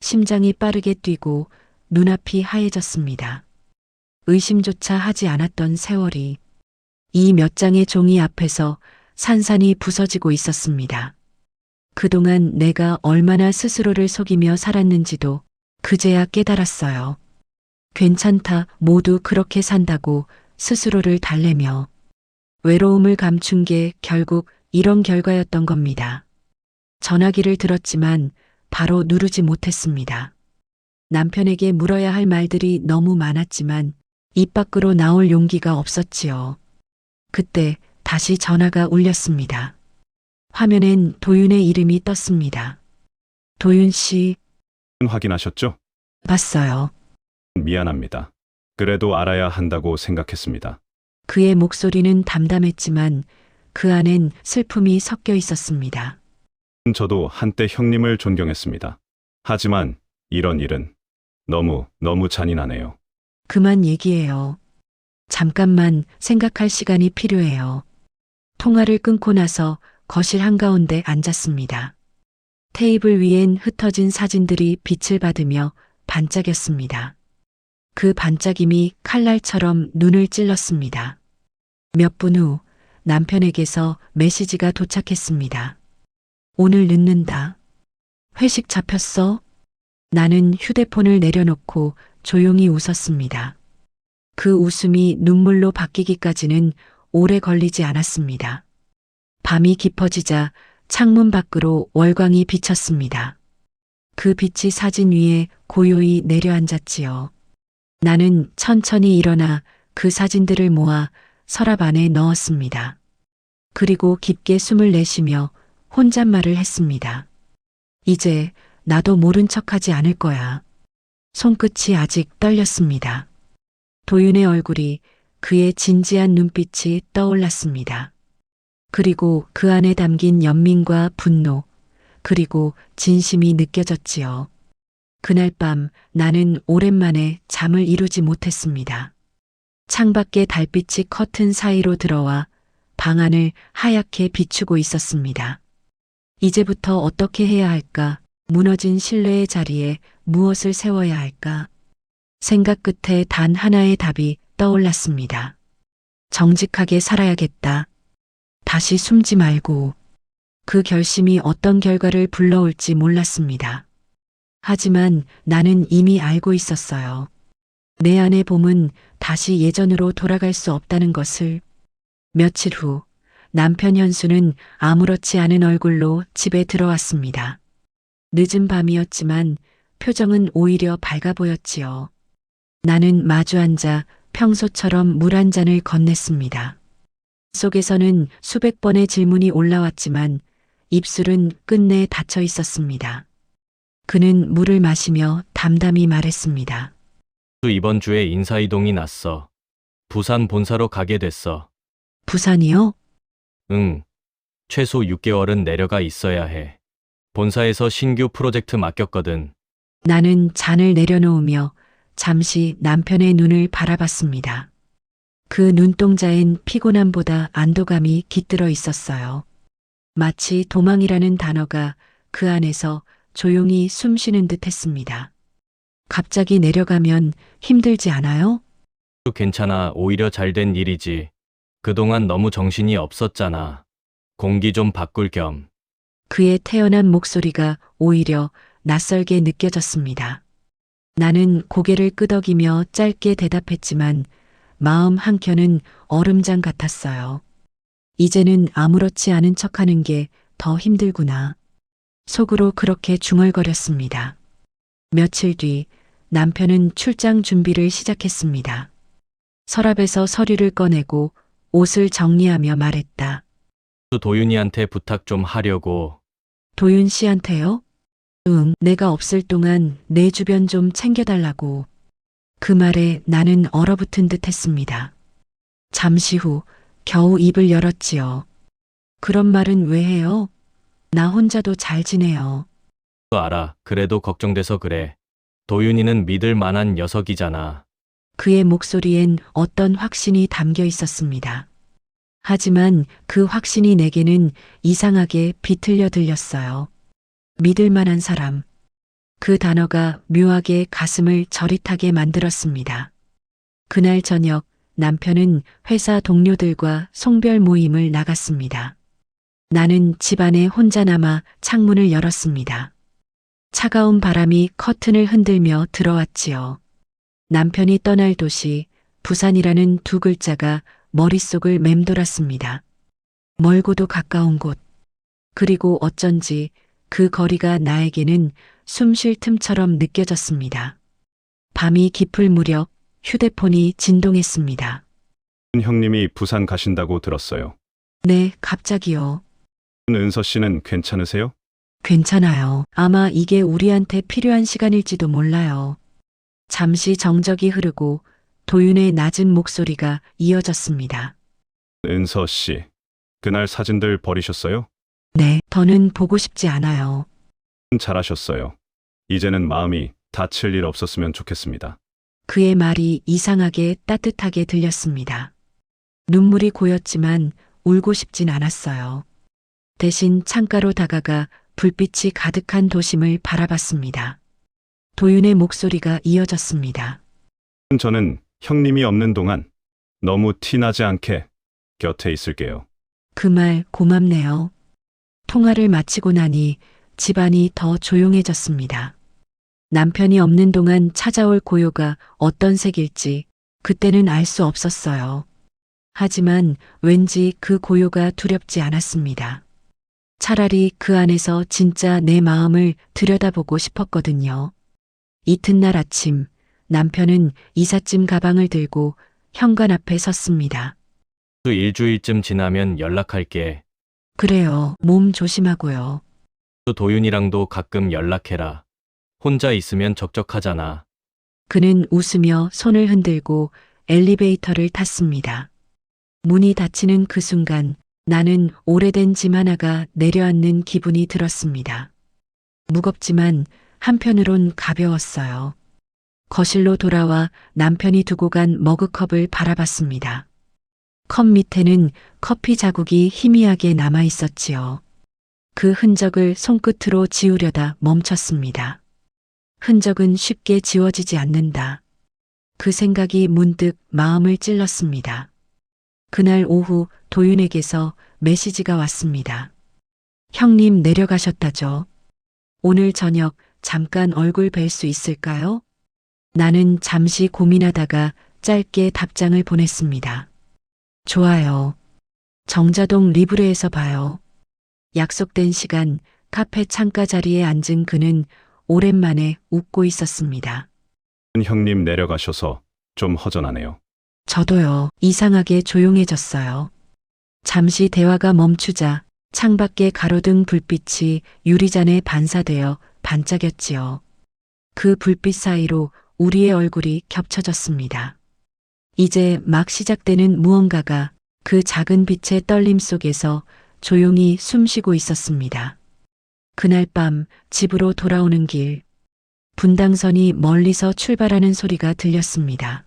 심장이 빠르게 뛰고 눈앞이 하얘졌습니다. 의심조차 하지 않았던 세월이 이 몇 장의 종이 앞에서 산산이 부서지고 있었습니다. 그동안 내가 얼마나 스스로를 속이며 살았는지도 그제야 깨달았어요. 괜찮다, 모두 그렇게 산다고 스스로를 달래며 외로움을 감춘 게 결국 이런 결과였던 겁니다. 전화기를 들었지만 바로 누르지 못했습니다. 남편에게 물어야 할 말들이 너무 많았지만 입 밖으로 나올 용기가 없었지요. 그때 다시 전화가 울렸습니다. 화면엔 도윤의 이름이 떴습니다. 도윤 씨, 확인하셨죠? 봤어요. 미안합니다. 그래도 알아야 한다고 생각했습니다. 그의 목소리는 담담했지만 그 안엔 슬픔이 섞여 있었습니다. 저도 한때 형님을 존경했습니다. 하지만 이런 일은 너무 잔인하네요. 그만 얘기해요. 잠깐만 생각할 시간이 필요해요. 통화를 끊고 나서 거실 한가운데 앉았습니다. 테이블 위엔 흩어진 사진들이 빛을 받으며 반짝였습니다. 그 반짝임이 칼날처럼 눈을 찔렀습니다. 몇 분 후 남편에게서 메시지가 도착했습니다. 오늘 늦는다. 회식 잡혔어? 나는 휴대폰을 내려놓고 조용히 웃었습니다. 그 웃음이 눈물로 바뀌기까지는 오래 걸리지 않았습니다. 밤이 깊어지자 창문 밖으로 월광이 비쳤습니다. 그 빛이 사진 위에 고요히 내려앉았지요. 나는 천천히 일어나 그 사진들을 모아 서랍 안에 넣었습니다. 그리고 깊게 숨을 내쉬며 혼잣말을 했습니다. 이제 나도 모른 척하지 않을 거야. 손끝이 아직 떨렸습니다. 도윤의 얼굴이, 그의 진지한 눈빛이 떠올랐습니다. 그리고 그 안에 담긴 연민과 분노, 그리고 진심이 느껴졌지요. 그날 밤 나는 오랜만에 잠을 이루지 못했습니다. 창밖에 달빛이 커튼 사이로 들어와 방 안을 하얗게 비추고 있었습니다. 이제부터 어떻게 해야 할까? 무너진 신뢰의 자리에 무엇을 세워야 할까? 생각 끝에 단 하나의 답이 떠올랐습니다. 정직하게 살아야겠다. 다시 숨지 말고. 그 결심이 어떤 결과를 불러올지 몰랐습니다. 하지만 나는 이미 알고 있었어요. 내 안의 봄은 다시 예전으로 돌아갈 수 없다는 것을. 며칠 후 남편 현수는 아무렇지 않은 얼굴로 집에 들어왔습니다. 늦은 밤이었지만 표정은 오히려 밝아 보였지요. 나는 마주 앉아 평소처럼 물 한 잔을 건넸습니다. 속에서는 수백 번의 질문이 올라왔지만 입술은 끝내 닫혀 있었습니다. 그는 물을 마시며 담담히 말했습니다. 이번 주에 인사이동이 났어. 부산 본사로 가게 됐어. 부산이요? 응. 최소 6개월은 내려가 있어야 해. 본사에서 신규 프로젝트 맡겼거든. 나는 잔을 내려놓으며 잠시 남편의 눈을 바라봤습니다. 그 눈동자엔 피곤함보다 안도감이 깃들어 있었어요. 마치 도망이라는 단어가 그 안에서 조용히 숨쉬는 듯 했습니다. 갑자기 내려가면 힘들지 않아요? 괜찮아. 오히려 잘된 일이지. 그동안 너무 정신이 없었잖아. 공기 좀 바꿀 겸. 그의 태연한 목소리가 오히려 낯설게 느껴졌습니다. 나는 고개를 끄덕이며 짧게 대답했지만 마음 한켠은 얼음장 같았어요. 이제는 아무렇지 않은 척하는 게 더 힘들구나. 속으로 그렇게 중얼거렸습니다. 며칠 뒤 남편은 출장 준비를 시작했습니다. 서랍에서 서류를 꺼내고 옷을 정리하며 말했다. 도윤이한테 부탁 좀 하려고. 도윤 씨한테요? 내가 없을 동안 내 주변 좀 챙겨달라고. 그 말에 나는 얼어붙은 듯 했습니다. 잠시 후 겨우 입을 열었지요. 그런 말은 왜 해요? 나 혼자도 잘 지내요. 알아. 그래도 걱정돼서 그래. 도윤이는 믿을 만한 녀석이잖아. 그의 목소리엔 어떤 확신이 담겨 있었습니다. 하지만 그 확신이 내게는 이상하게 비틀려 들렸어요. 믿을 만한 사람. 그 단어가 묘하게 가슴을 저릿하게 만들었습니다. 그날 저녁 남편은 회사 동료들과 송별 모임을 나갔습니다. 나는 집안에 혼자 남아 창문을 열었습니다. 차가운 바람이 커튼을 흔들며 들어왔지요. 남편이 떠날 도시, 부산이라는 두 글자가 머릿속을 맴돌았습니다. 멀고도 가까운 곳. 그리고 어쩐지 그 거리가 나에게는 숨 쉴 틈처럼 느껴졌습니다. 밤이 깊을 무렵 휴대폰이 진동했습니다. 형님이 부산 가신다고 들었어요. 네, 갑자기요. 은서 씨는 괜찮으세요? 괜찮아요. 아마 이게 우리한테 필요한 시간일지도 몰라요. 잠시 정적이 흐르고 도윤의 낮은 목소리가 이어졌습니다. 은서 씨, 그날 사진들 버리셨어요? 네, 더는 보고 싶지 않아요. 잘하셨어요. 이제는 마음이 다칠 일 없었으면 좋겠습니다. 그의 말이 이상하게 따뜻하게 들렸습니다. 눈물이 고였지만 울고 싶진 않았어요. 대신 창가로 다가가 불빛이 가득한 도심을 바라봤습니다. 도윤의 목소리가 이어졌습니다. 저는 형님이 없는 동안 너무 티나지 않게 곁에 있을게요. 그 말 고맙네요. 통화를 마치고 나니 집안이 더 조용해졌습니다. 남편이 없는 동안 찾아올 고요가 어떤 색일지 그때는 알 수 없었어요. 하지만 왠지 그 고요가 두렵지 않았습니다. 차라리 그 안에서 진짜 내 마음을 들여다보고 싶었거든요. 이튿날 아침 남편은 이삿짐 가방을 들고 현관 앞에 섰습니다. 일주일쯤 지나면 연락할게. 그래요. 몸 조심하고요. 도윤이랑도 가끔 연락해라. 혼자 있으면 적적하잖아. 그는 웃으며 손을 흔들고 엘리베이터를 탔습니다. 문이 닫히는 그 순간 나는 오래된 짐 하나가 내려앉는 기분이 들었습니다. 무겁지만 한편으론 가벼웠어요. 거실로 돌아와 남편이 두고 간 머그컵을 바라봤습니다. 컵 밑에는 커피 자국이 희미하게 남아 있었지요. 그 흔적을 손끝으로 지우려다 멈췄습니다. 흔적은 쉽게 지워지지 않는다. 그 생각이 문득 마음을 찔렀습니다. 그날 오후 도윤에게서 메시지가 왔습니다. 형님 내려가셨다죠. 오늘 저녁 잠깐 얼굴 뵐 수 있을까요? 나는 잠시 고민하다가 짧게 답장을 보냈습니다. 좋아요. 정자동 리브레에서 봐요. 약속된 시간 카페 창가 자리에 앉은 그는 오랜만에 웃고 있었습니다. 형님 내려가셔서 좀 허전하네요. 저도요. 이상하게 조용해졌어요. 잠시 대화가 멈추자 창밖에 가로등 불빛이 유리잔에 반사되어 반짝였지요. 그 불빛 사이로 우리의 얼굴이 겹쳐졌습니다. 이제 막 시작되는 무언가가 그 작은 빛의 떨림 속에서 조용히 숨쉬고 있었습니다. 그날 밤 집으로 돌아오는 길, 분당선이 멀리서 출발하는 소리가 들렸습니다.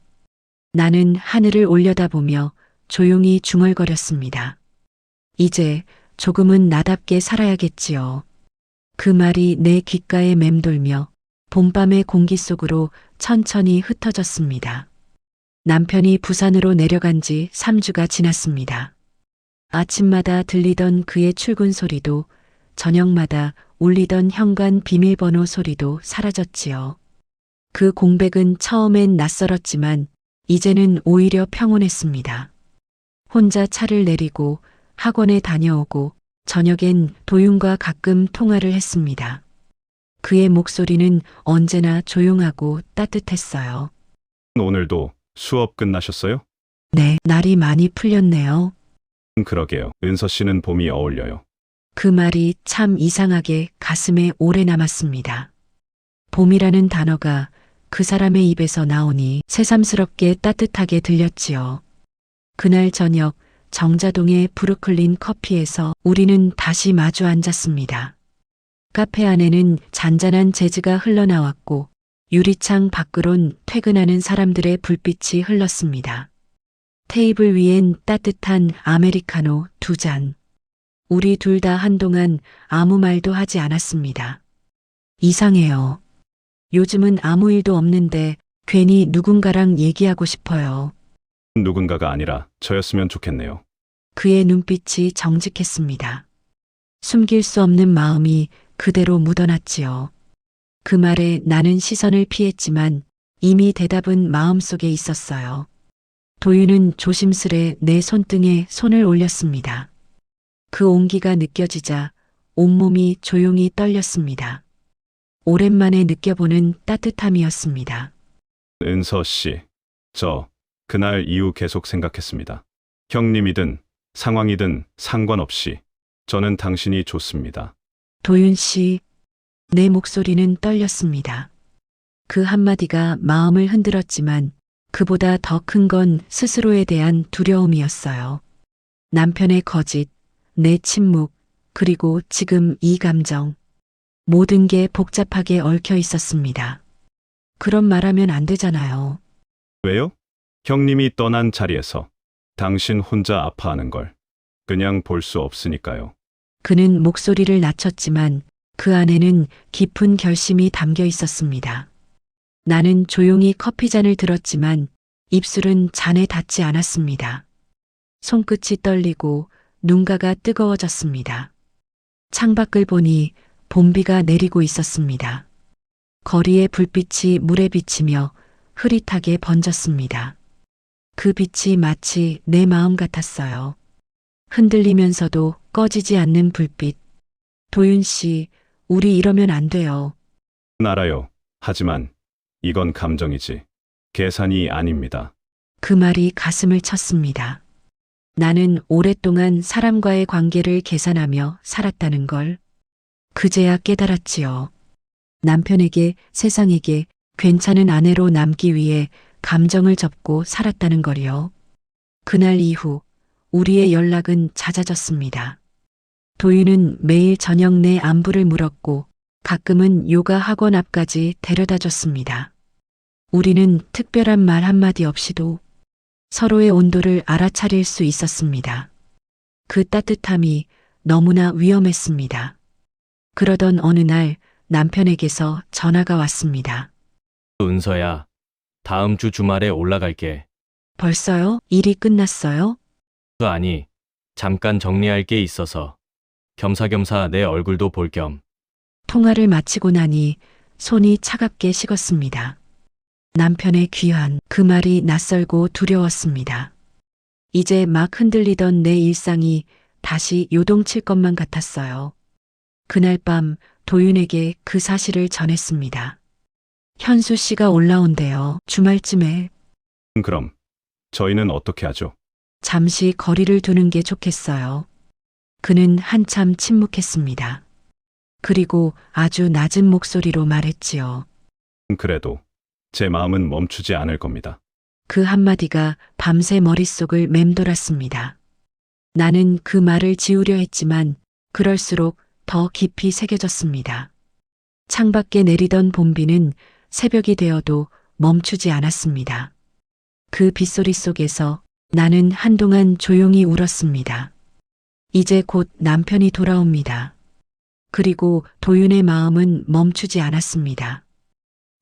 나는 하늘을 올려다보며 조용히 중얼거렸습니다. 이제 조금은 나답게 살아야겠지요. 그 말이 내 귓가에 맴돌며 봄밤의 공기 속으로 천천히 흩어졌습니다. 남편이 부산으로 내려간 지 3주가 지났습니다. 아침마다 들리던 그의 출근 소리도 저녁마다 울리던 현관 비밀번호 소리도 사라졌지요. 그 공백은 처음엔 낯설었지만 이제는 오히려 평온했습니다. 혼자 차를 내리고 학원에 다녀오고 저녁엔 도윤과 가끔 통화를 했습니다. 그의 목소리는 언제나 조용하고 따뜻했어요. 오늘도 수업 끝나셨어요? 네, 날이 많이 풀렸네요. 그러게요. 은서 씨는 봄이 어울려요. 그 말이 참 이상하게 가슴에 오래 남았습니다. 봄이라는 단어가 그 사람의 입에서 나오니 새삼스럽게 따뜻하게 들렸지요. 그날 저녁 정자동의 브루클린 커피에서 우리는 다시 마주 앉았습니다. 카페 안에는 잔잔한 재즈가 흘러나왔고 유리창 밖으론 퇴근하는 사람들의 불빛이 흘렀습니다. 테이블 위엔 따뜻한 아메리카노 2잔. 우리 둘 다 한동안 아무 말도 하지 않았습니다. 이상해요. 요즘은 아무 일도 없는데 괜히 누군가랑 얘기하고 싶어요. 누군가가 아니라 저였으면 좋겠네요. 그의 눈빛이 정직했습니다. 숨길 수 없는 마음이 그대로 묻어났지요. 그 말에 나는 시선을 피했지만 이미 대답은 마음속에 있었어요. 도윤은 조심스레 내 손등에 손을 올렸습니다. 그 온기가 느껴지자 온몸이 조용히 떨렸습니다. 오랜만에 느껴보는 따뜻함이었습니다. 은서 씨, 저 그날 이후 계속 생각했습니다. 형님이든 상황이든 상관없이 저는 당신이 좋습니다. 도윤 씨, 내 목소리는 떨렸습니다. 그 한마디가 마음을 흔들었지만 그보다 더 큰 건 스스로에 대한 두려움이었어요. 남편의 거짓, 내 침묵, 그리고 지금 이 감정. 모든 게 복잡하게 얽혀 있었습니다. 그런 말하면 안 되잖아요. 왜요? 형님이 떠난 자리에서 당신 혼자 아파하는 걸 그냥 볼 수 없으니까요. 그는 목소리를 낮췄지만 그 안에는 깊은 결심이 담겨 있었습니다. 나는 조용히 커피잔을 들었지만 입술은 잔에 닿지 않았습니다. 손끝이 떨리고 눈가가 뜨거워졌습니다. 창밖을 보니 봄비가 내리고 있었습니다. 거리의 불빛이 물에 비치며 흐릿하게 번졌습니다. 그 빛이 마치 내 마음 같았어요. 흔들리면서도 꺼지지 않는 불빛. 도윤 씨, 우리 이러면 안 돼요. 알아요. 하지만 이건 감정이지 계산이 아닙니다. 그 말이 가슴을 쳤습니다. 나는 오랫동안 사람과의 관계를 계산하며 살았다는 걸 그제야 깨달았지요. 남편에게, 세상에게 괜찮은 아내로 남기 위해 감정을 접고 살았다는 걸요. 그날 이후 우리의 연락은 잦아졌습니다. 도윤은 매일 저녁 내 안부를 물었고 가끔은 요가 학원 앞까지 데려다 줬습니다. 우리는 특별한 말 한마디 없이도 서로의 온도를 알아차릴 수 있었습니다. 그 따뜻함이 너무나 위험했습니다. 그러던 어느 날 남편에게서 전화가 왔습니다. 은서야, 다음 주 주말에 올라갈게. 벌써요? 일이 끝났어요? 아니, 잠깐 정리할 게 있어서 겸사겸사 내 얼굴도 볼 겸. 통화를 마치고 나니 손이 차갑게 식었습니다. 남편의 귀환, 그 말이 낯설고 두려웠습니다. 이제 막 흔들리던 내 일상이 다시 요동칠 것만 같았어요. 그날 밤 도윤에게 그 사실을 전했습니다. 현수 씨가 올라온대요. 주말쯤에. 그럼 저희는 어떻게 하죠? 잠시 거리를 두는 게 좋겠어요. 그는 한참 침묵했습니다. 그리고 아주 낮은 목소리로 말했지요. 그래도 제 마음은 멈추지 않을 겁니다. 그 한마디가 밤새 머릿속을 맴돌았습니다. 나는 그 말을 지우려 했지만 그럴수록 더 깊이 새겨졌습니다. 창밖에 내리던 봄비는 새벽이 되어도 멈추지 않았습니다. 그 빗소리 속에서 나는 한동안 조용히 울었습니다. 이제 곧 남편이 돌아옵니다. 그리고 도윤의 마음은 멈추지 않았습니다.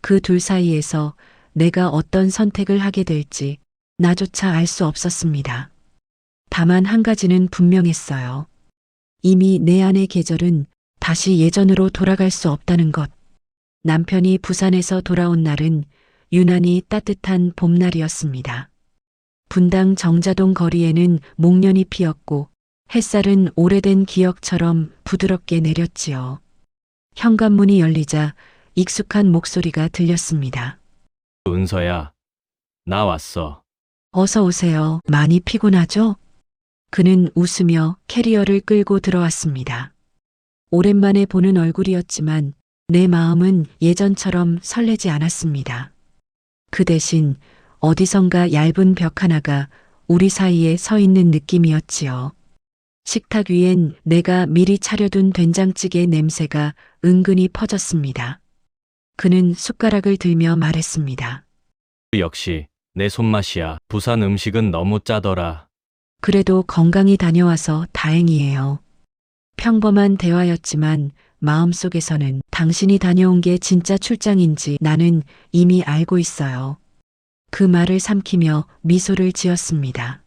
그 둘 사이에서 내가 어떤 선택을 하게 될지 나조차 알 수 없었습니다. 다만 한 가지는 분명했어요. 이미 내 안의 계절은 다시 예전으로 돌아갈 수 없다는 것. 남편이 부산에서 돌아온 날은 유난히 따뜻한 봄날이었습니다. 분당 정자동 거리에는 목련이 피었고 햇살은 오래된 기억처럼 부드럽게 내렸지요. 현관문이 열리자 익숙한 목소리가 들렸습니다. 은서야, 나 왔어. 어서 오세요. 많이 피곤하죠? 그는 웃으며 캐리어를 끌고 들어왔습니다. 오랜만에 보는 얼굴이었지만 내 마음은 예전처럼 설레지 않았습니다. 그 대신 어디선가 얇은 벽 하나가 우리 사이에 서 있는 느낌이었지요. 식탁 위엔 내가 미리 차려둔 된장찌개 냄새가 은근히 퍼졌습니다. 그는 숟가락을 들며 말했습니다. 역시 내 손맛이야. 부산 음식은 너무 짜더라. 그래도 건강히 다녀와서 다행이에요. 평범한 대화였지만 마음속에서는 당신이 다녀온 게 진짜 출장인지 나는 이미 알고 있어요. 그 말을 삼키며 미소를 지었습니다.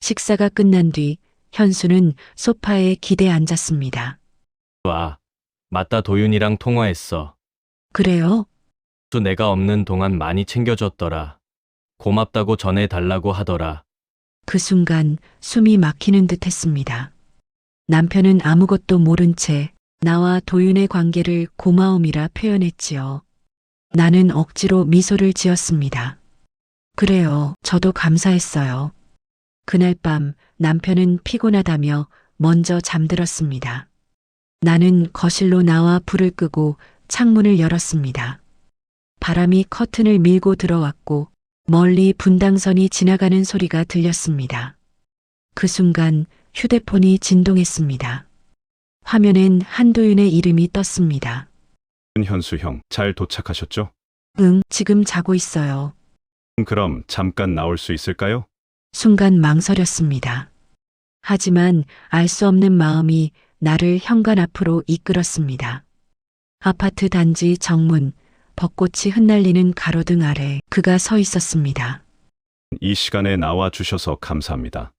식사가 끝난 뒤 현수는 소파에 기대 앉았습니다. 와, 맞다. 도윤이랑 통화했어. 그래요? 또 내가 없는 동안 많이 챙겨줬더라. 고맙다고 전해달라고 하더라. 그 순간 숨이 막히는 듯 했습니다. 남편은 아무것도 모른 채 나와 도윤의 관계를 고마움이라 표현했지요. 나는 억지로 미소를 지었습니다. 그래요. 저도 감사했어요. 그날 밤 남편은 피곤하다며 먼저 잠들었습니다. 나는 거실로 나와 불을 끄고 창문을 열었습니다. 바람이 커튼을 밀고 들어왔고 멀리 분당선이 지나가는 소리가 들렸습니다. 그 순간 휴대폰이 진동했습니다. 화면엔 한도윤의 이름이 떴습니다. 현수 형, 잘 도착하셨죠? 응, 지금 자고 있어요. 그럼 잠깐 나올 수 있을까요? 순간 망설였습니다. 하지만 알 수 없는 마음이 나를 현관 앞으로 이끌었습니다. 아파트 단지 정문, 벚꽃이 흩날리는 가로등 아래 그가 서 있었습니다. 이 시간에 나와 주셔서 감사합니다.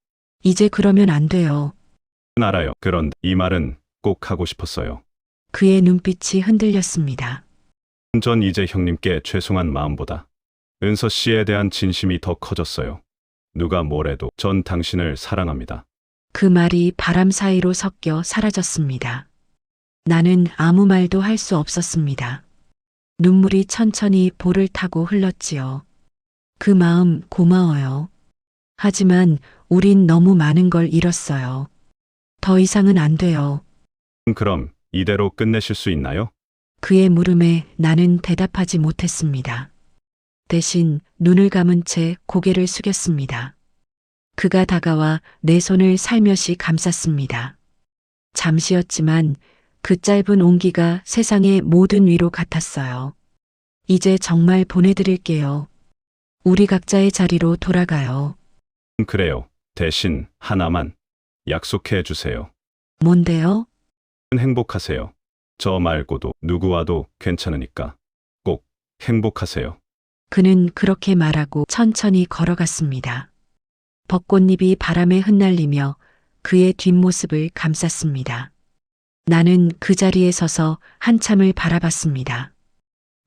이제 그러면 안 돼요. 알아요. 그런데 이 말은 꼭 하고 싶었어요. 그의 눈빛이 흔들렸습니다. 전 이제 형님께 죄송한 마음보다 은서 씨에 대한 진심이 더 커졌어요. 누가 뭐래도 전 당신을 사랑합니다. 그 말이 바람 사이로 섞여 사라졌습니다. 나는 아무 말도 할 수 없었습니다. 눈물이 천천히 볼을 타고 흘렀지요. 그 마음 고마워요. 하지만 우린 너무 많은 걸 잃었어요. 더 이상은 안 돼요. 그럼 이대로 끝내실 수 있나요? 그의 물음에 나는 대답하지 못했습니다. 대신 눈을 감은 채 고개를 숙였습니다. 그가 다가와 내 손을 살며시 감쌌습니다. 잠시였지만 그 짧은 온기가 세상의 모든 위로 같았어요. 이제 정말 보내드릴게요. 우리 각자의 자리로 돌아가요. 그래요. 대신 하나만 약속해 주세요. 뭔데요? 행복하세요. 저 말고도 누구와도 괜찮으니까 꼭 행복하세요. 그는 그렇게 말하고 천천히 걸어갔습니다. 벚꽃잎이 바람에 흩날리며 그의 뒷모습을 감쌌습니다. 나는 그 자리에 서서 한참을 바라봤습니다.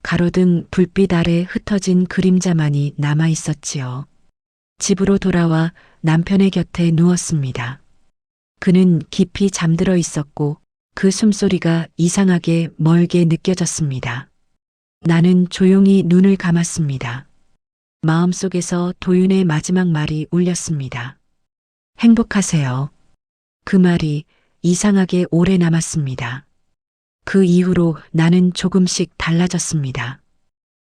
가로등 불빛 아래 흩어진 그림자만이 남아 있었지요. 집으로 돌아와 남편의 곁에 누웠습니다. 그는 깊이 잠들어 있었고 그 숨소리가 이상하게 멀게 느껴졌습니다. 나는 조용히 눈을 감았습니다. 마음속에서 도윤의 마지막 말이 울렸습니다. 행복하세요. 그 말이 이상하게 오래 남았습니다. 그 이후로 나는 조금씩 달라졌습니다.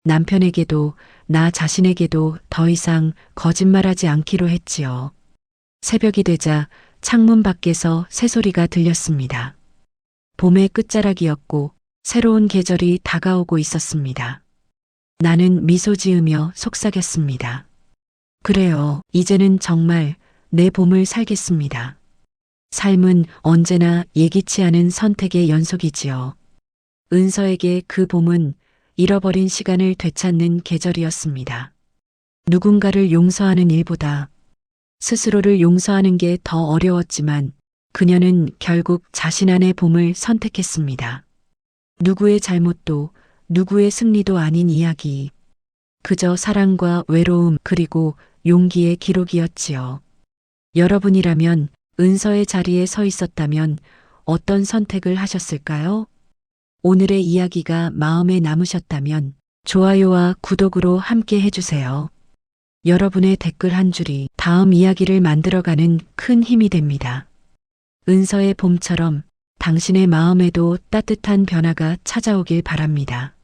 남편에게도 나 자신에게도 더 이상 거짓말하지 않기로 했지요. 새벽이 되자 창문 밖에서 새소리가 들렸습니다. 봄의 끝자락이었고 새로운 계절이 다가오고 있었습니다. 나는 미소 지으며 속삭였습니다. 그래요, 이제는 정말 내 봄을 살겠습니다. 삶은 언제나 예기치 않은 선택의 연속이지요. 은서에게 그 봄은 잃어버린 시간을 되찾는 계절이었습니다. 누군가를 용서하는 일보다 스스로를 용서하는 게 더 어려웠지만 그녀는 결국 자신 안의 봄을 선택했습니다. 누구의 잘못도 누구의 승리도 아닌 이야기. 그저 사랑과 외로움 그리고 용기의 기록이었지요. 여러분이라면 은서의 자리에 서 있었다면 어떤 선택을 하셨을까요? 오늘의 이야기가 마음에 남으셨다면 좋아요와 구독으로 함께 해주세요. 여러분의 댓글 한 줄이 다음 이야기를 만들어가는 큰 힘이 됩니다. 은서의 봄처럼 당신의 마음에도 따뜻한 변화가 찾아오길 바랍니다.